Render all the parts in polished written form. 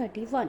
31।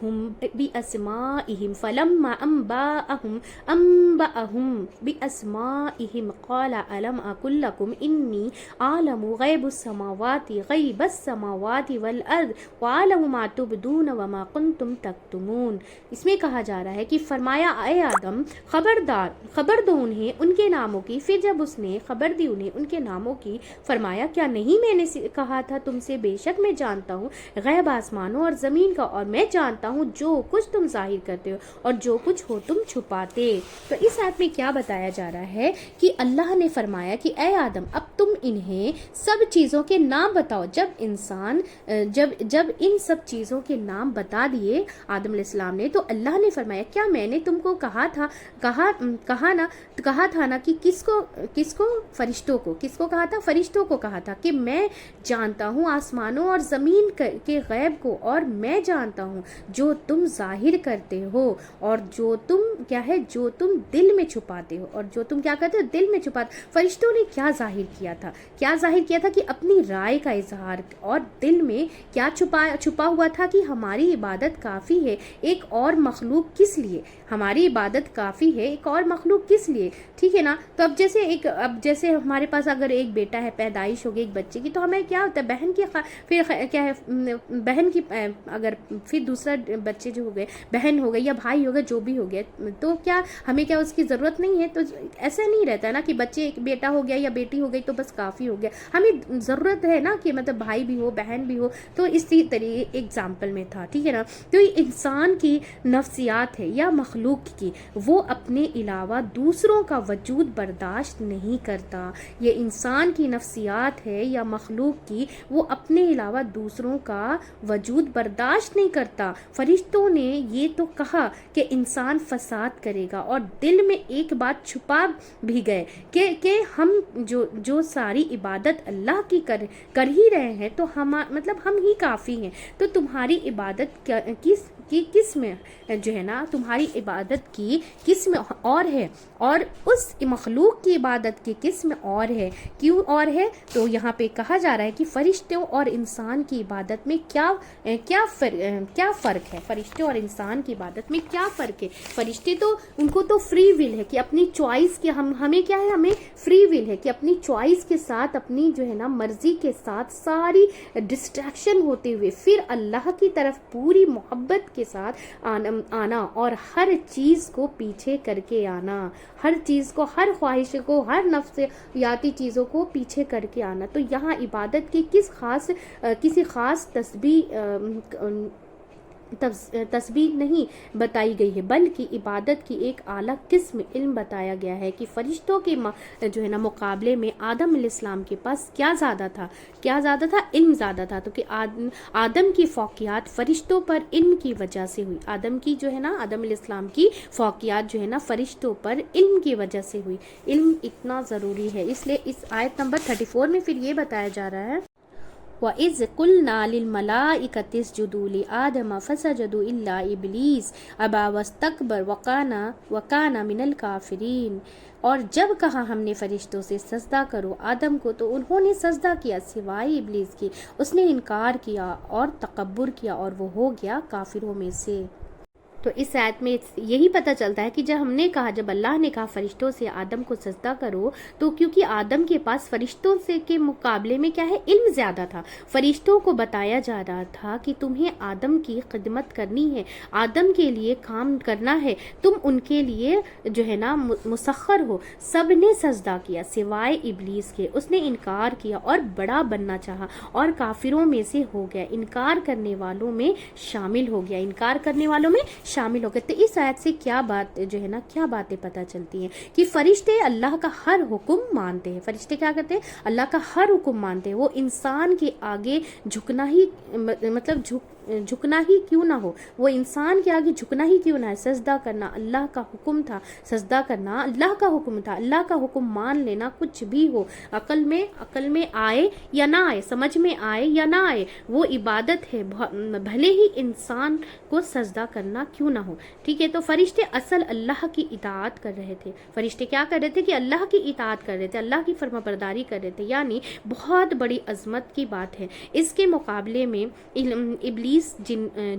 بِأَسْمَائِهِمْ فَلَمَّا أَنْبَأَهُمْ بِأَسْمَائِهِمْ قَالَ أَلَمْ أَقُلْ لَكُمْ إِنِّي أَعْلَمُ غَيْبَ السَّمَاوَاتِ وَالْأَرْضِ وَأَعْلَمُ مَا تُبْدُونَ وَمَا كُنْتُمْ تَكْتُمُونَ۔ اس میں کہا جا رہا ہے کہ فرمایا اے آدم خبر دو انہیں ان کے ناموں کی۔ پھر جب اس نے خبر دی انہیں ان کے ناموں کی، فرمایا کیا نہیں میں نے کہا تھا تم سے بے شک میں جانتا ہوں غیب آسمانوں اور زمین کا، اور میں جانتا ہوں جو کچھ تم ظاہر کرتے ہو اور جو کچھ ہو تم چھپاتے۔ تو اس آیت میں کیا بتایا جا رہا ہے کہ اللہ نے فرمایا کہ اے آدم اب تم انہیں سب چیزوں کے نام بتاؤ۔ جب ان سب چیزوں کے نام بتا دیے آدم علیہ السلام نے، تو اللہ نے فرمایا کیا میں نے تم کو کہا تھا نا کہ کس کو فرشتوں کو کہا تھا؟ فرشتوں کو کہا تھا کہ میں جانتا ہوں آسمانوں اور زمین کے غیب کو، اور میں جانتا ہوں جو تم ظاہر کرتے ہو اور جو تم دل میں چھپاتے ہو، اور جو تم کیا کرتے ہو دل میں چھپاتے۔ فرشتوں نے کیا ظاہر کیا تھا کہ اپنی رائے کا اظہار، اور دل میں کیا چھپا ہوا تھا کہ ہماری عبادت کافی ہے ایک اور مخلوق کس لیے، ہماری عبادت کافی ہے ایک اور مخلوق کس لیے، ٹھیک ہے نا۔ تو اب جیسے ہمارے پاس اگر ایک بیٹا ہے، پیدائش ہو گئی ایک بچے کی، تو ہمیں کیا ہوتا ہے بہن کی اگر پھر دوسرا بچے جو ہو گئے، بہن ہو گئی یا بھائی ہو گئے، جو بھی ہو گیا، تو کیا ہمیں اس کی ضرورت نہیں ہے؟ تو ایسا نہیں رہتا نا کہ بچے ایک بیٹا ہو گیا یا بیٹی ہو گئی تو بس کافی ہو گیا، ہمیں ضرورت ہے نا کہ مطلب بھائی بھی ہو بہن بھی ہو۔ تو اسی طریقے ایگزامپل میں تھا، ٹھیک ہے نا۔ تو یہ انسان کی نفسیات ہے یا مخلوق کی، وہ اپنے علاوہ دوسروں کا وجود برداشت نہیں کرتا۔ یہ انسان کی نفسیات ہے یا مخلوق کی، وہ اپنے علاوہ دوسروں کا وجود برداشت نہیں کرتا۔ فرشتوں نے یہ تو کہا کہ انسان فساد کرے گا، اور دل میں ایک بات چھپا بھی گئے کہ ہم جو ساری عبادت اللہ کی کر ہی رہے ہیں، تو ہم ہی کافی ہیں۔ تو تمہاری عبادت کی کس میں جو ہے نا، تمہاری عبادت کی کس میں اور ہے، اور اس مخلوق کی عبادت کی کس میں اور ہے، کیوں اور ہے؟ تو یہاں پہ کہا جا رہا ہے کہ فرشتوں اور انسان کی عبادت میں کیا فرق ہے، فرشتے اور انسان کی عبادت میں کیا فرق ہے؟ فرشتے تو ان کو تو فری ول ہے کہ اپنی چوائس کے، ہمیں کیا ہے، ہمیں فری ول ہے کہ اپنی چوائس کے ساتھ، اپنی جو ہے نا مرضی کے ساتھ ساری ڈسٹریکشن ہوتے ہوئے پھر اللہ کی طرف پوری محبت کے ساتھ آنا، اور ہر چیز کو پیچھے کر کے آنا، ہر چیز کو، ہر خواہش کو، ہر نفسیاتی چیزوں کو پیچھے کر کے آنا۔ تو یہاں عبادت کی کسی خاص تسبیح نہیں بتائی گئی ہے، بلکہ عبادت کی ایک اعلیٰ قسم علم بتایا گیا ہے کہ فرشتوں کے جو ہے نا مقابلے میں آدم علیہ السلام کے پاس کیا زیادہ تھا؟ علم زیادہ تھا۔ تو کہ آدم کی فوقیات فرشتوں پر علم کی وجہ سے ہوئی، آدم علیہ السلام کی فوقیات جو ہے نا فرشتوں پر علم کی وجہ سے ہوئی۔ علم اتنا ضروری ہے، اس لیے اس آیت نمبر 34 میں پھر یہ بتایا جا رہا ہے وَإِذْ قُلْنَا لِلْمَلَائِكَةِ اسْجُدُوا لِآدَمَ فَسَجَدُوا إِلَّا إِبْلِيسَ أَبَى وَاسْتَكْبَرَ وَكَانَ مِنَ الْكَافِرِينَ۔ اور جب کہا ہم نے فرشتوں سے سجدہ کرو آدم کو، تو انہوں نے سجدہ کیا سوائے ابلیس کی، اس نے انکار کیا اور تکبر کیا، اور وہ ہو گیا کافروں میں سے۔ تو اس آیت میں یہی پتہ چلتا ہے کہ جب اللہ نے کہا فرشتوں سے آدم کو سجدہ کرو، تو کیونکہ آدم کے پاس فرشتوں سے کے مقابلے میں کیا ہے، علم زیادہ تھا۔ فرشتوں کو بتایا جا رہا تھا کہ تمہیں آدم کی خدمت کرنی ہے، آدم کے لیے کام کرنا ہے، تم ان کے لیے جو ہے نا مسخر ہو۔ سب نے سجدہ کیا سوائے ابلیس کے، اس نے انکار کیا اور بڑا بننا چاہا اور کافروں میں سے ہو گیا، انکار کرنے والوں میں شامل ہو گیا، شامل ہو گئے۔ تو اس آیت سے کیا بات جو ہے نا، کیا باتیں پتہ چلتی ہیں کہ فرشتے اللہ کا ہر حکم مانتے ہیں۔ فرشتے کیا کرتے ہیں؟ اللہ کا ہر حکم مانتے ہیں۔ وہ انسان کے آگے جھکنا ہی جھکنا ہی کیوں نہ ہو، وہ انسان کے آگے جھکنا ہی کیوں نہ ہے، سجدہ کرنا اللہ کا حکم تھا، سجدہ کرنا اللہ کا حکم تھا، اللہ کا حکم مان لینا کچھ بھی ہو، عقل میں آئے یا نہ آئے، سمجھ میں آئے یا نہ آئے، وہ عبادت ہے، بھلے ہی انسان کو سجدہ کرنا کیوں نہ ہو، ٹھیک ہے۔ تو فرشتے اصل اللہ کی اطاعت کر رہے تھے، فرشتے کیا کر رہے تھے کہ اللہ کی اطاعت کر رہے تھے، اللہ کی فرما برداری کر رہے تھے، یعنی بہت بڑی عظمت کی بات ہے۔ اس کے مقابلے میں ابلیس ابلیس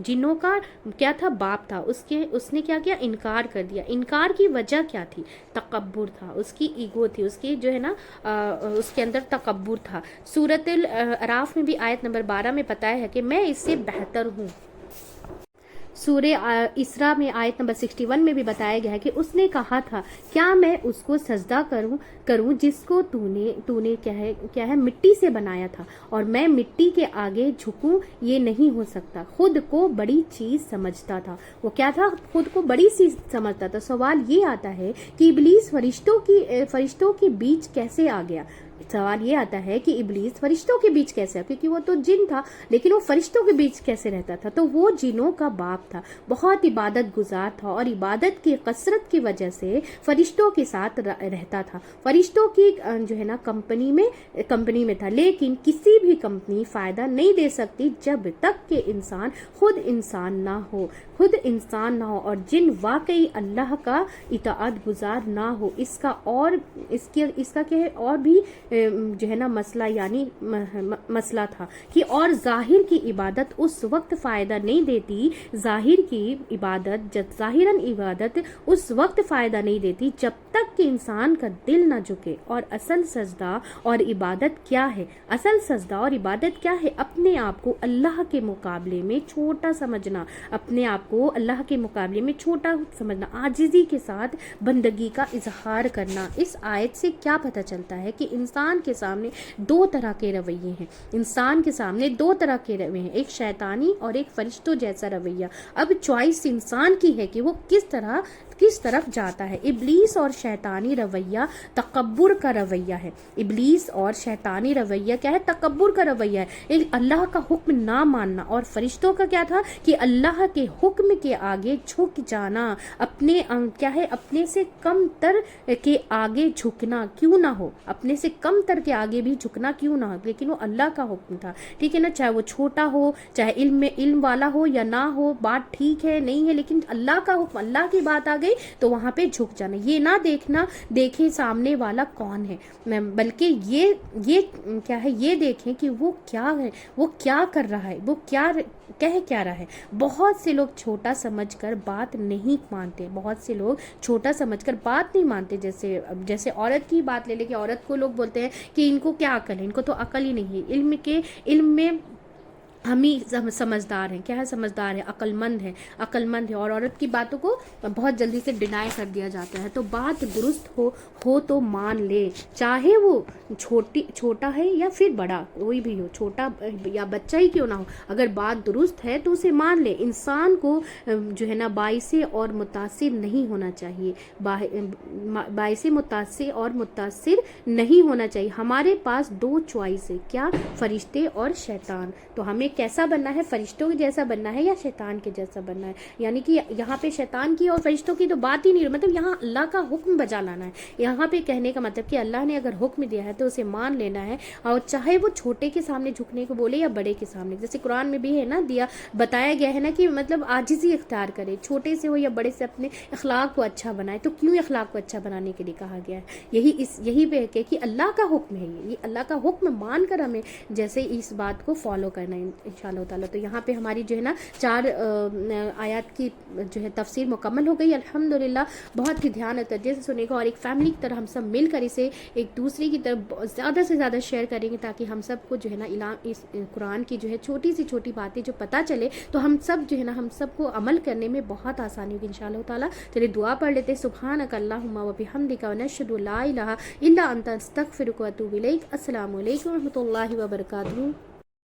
جنوں کا کیا تھا؟ باپ تھا. اس نے کیا کیا؟ انکار کر دیا. انکار کی وجہ کیا تھی؟ تکبر تھا، اس کی ایگو تھی، اس کی جو ہے نا اس کے اندر تکبر تھا. سورۃ الاعراف میں بھی آیت نمبر 12 میں بتایا ہے کہ میں اس سے بہتر ہوں. سورہ اسراء میں آیت نمبر 61 میں بھی بتایا گیا ہے کہ اس نے کہا تھا کیا میں اس کو سجدہ کروں جس کو تو نے کیا ہے مٹی سے بنایا تھا اور میں مٹی کے آگے جھکوں؟ یہ نہیں ہو سکتا. خود کو بڑی چیز سمجھتا تھا. وہ کیا تھا؟ خود کو بڑی چیز سمجھتا تھا. سوال یہ آتا ہے کہ ابلیس فرشتوں کے بیچ کیسے آ گیا؟ سوال یہ آتا ہے کہ ابلیس فرشتوں کے بیچ کیسے؟ کیونکہ وہ تو جن تھا، لیکن وہ فرشتوں کے بیچ کیسے رہتا تھا؟ تو وہ جنوں کا باپ تھا، بہت عبادت گزار تھا اور عبادت کی کثرت کی وجہ سے فرشتوں کے ساتھ رہتا تھا. فرشتوں کی جو ہے نا کمپنی میں تھا. لیکن کسی بھی کمپنی فائدہ نہیں دے سکتی جب تک کہ انسان خود انسان نہ ہو اور جن واقعی اللہ کا اطاعت گزار نہ ہو. اس کا کیا ہے اور بھی جو ہے نا مسئلہ تھا کہ اور ظاہر کی عبادت اس وقت فائدہ نہیں دیتی. ظاہراً عبادت اس وقت فائدہ نہیں دیتی جب تک کہ انسان کا دل نہ جھکے. اور اصل سجدہ اور عبادت کیا ہے؟ اپنے آپ کو اللہ کے مقابلے میں چھوٹا سمجھنا. عاجزی کے ساتھ بندگی کا اظہار کرنا. اس آیت سے کیا پتہ چلتا ہے کہ انسان کے سامنے دو طرح کے رویے ہیں. ایک شیطانی اور ایک فرشتوں جیسا رویہ. اب چوائس انسان کی ہے کہ وہ کس طرف جاتا ہے. ابلیس اور شیطانی رویہ تکبر کا رویہ ہے. کیا ہے؟ تکبر کا رویہ ہے. اللہ کا حکم نہ ماننا. اور فرشتوں کا کیا تھا کہ اللہ کے حکم کے آگے جھک جانا. اپنے سے کم تر کے آگے جھکنا کیوں نہ ہو. لیکن وہ اللہ کا حکم تھا. ٹھیک ہے نا، چاہے وہ چھوٹا ہو، چاہے علم والا ہو یا نہ ہو، بات ٹھیک ہے نہیں ہے، لیکن اللہ کا حکم، اللہ کی بات آ گئی تو وہاں پہ جھک جانا. یہ نہ دیکھیں سامنے والا کون ہے، بلکہ یہ کیا ہے، یہ دیکھیں کہ وہ کیا ہے، وہ کیا کر رہا ہے، وہ کیا رہا ہے. بہت سے لوگ چھوٹا سمجھ کر بات نہیں مانتے. جیسے عورت کی بات لے لے کہ عورت کو لوگ بولتے ہیں کہ ان کو کیا عقل ہے، ان کو تو عقل ہی نہیں ہے. علم میں ہم ہی سمجھدار ہیں. کیا ہے؟ سمجھدار ہے، عقل مند ہے. اور عورت کی باتوں کو بہت جلدی سے ڈینائی کر دیا جاتا ہے. تو بات درست ہو تو مان لے، چاہے وہ چھوٹا ہے یا پھر بڑا، کوئی بھی ہو، چھوٹا یا بچہ ہی کیوں نہ ہو. اگر بات درست ہے تو اسے مان لے. انسان کو جو ہے نا باعث اور متاثر نہیں ہونا چاہیے. نہیں ہونا چاہیے. ہمارے پاس دو چوائس ہے. کیا؟ فرشتے اور شیطان. تو ہمیں کیسا بننا ہے؟ فرشتوں کے جیسا بننا ہے یا شیطان کے جیسا بننا ہے؟ یعنی کہ یہاں پہ شیطان کی اور فرشتوں کی تو بات ہی نہیں، مطلب یہاں اللہ کا حکم بجا لانا ہے. یہاں پہ کہنے کا مطلب کہ اللہ نے اگر حکم دیا ہے تو اسے مان لینا ہے. اور چاہے وہ چھوٹے کے سامنے جھکنے کو بولے یا بڑے کے سامنے، جیسے قرآن میں بھی ہے نا بتایا گیا ہے نا کہ مطلب عاجزی اختیار کرے. چھوٹے سے ہو یا بڑے سے اپنے اخلاق کو اچھا بنائے. تو کیوں اخلاق کو اچھا بنانے کے لیے کہا گیا ہے؟ یہی پہ کہ اللہ کا حکم ہے. یہ اللہ کا حکم مان کر ہمیں جیسے اس بات کو فالو کرنا ہے انشاءاللہ تعالیٰ. تو یہاں پہ ہماری جو ہے نا 4 آیات کی جو ہے تفسیر مکمل ہو گئی الحمدللہ. بہت ہی دھیان اور توجہ سے سنے گا اور ایک فیملی کی طرح ہم سب مل کر اسے ایک دوسرے کی طرف زیادہ سے زیادہ شیئر کریں گے تاکہ ہم سب کو جو ہے نا اس قرآن کی جو ہے چھوٹی سی چھوٹی باتیں جو پتہ چلے تو ہم سب جو ہے نا ہم سب کو عمل کرنے میں بہت آسانی ہوگی انشاءاللہ تعالیٰ. چلیے دعا پڑھ لیتے. سبحانک اللہم و بحمدک و نشہد لا الہ الا انت استغفرک و اتوب الیک. السلام علیکم و رحمۃ اللہ وبرکاتہ.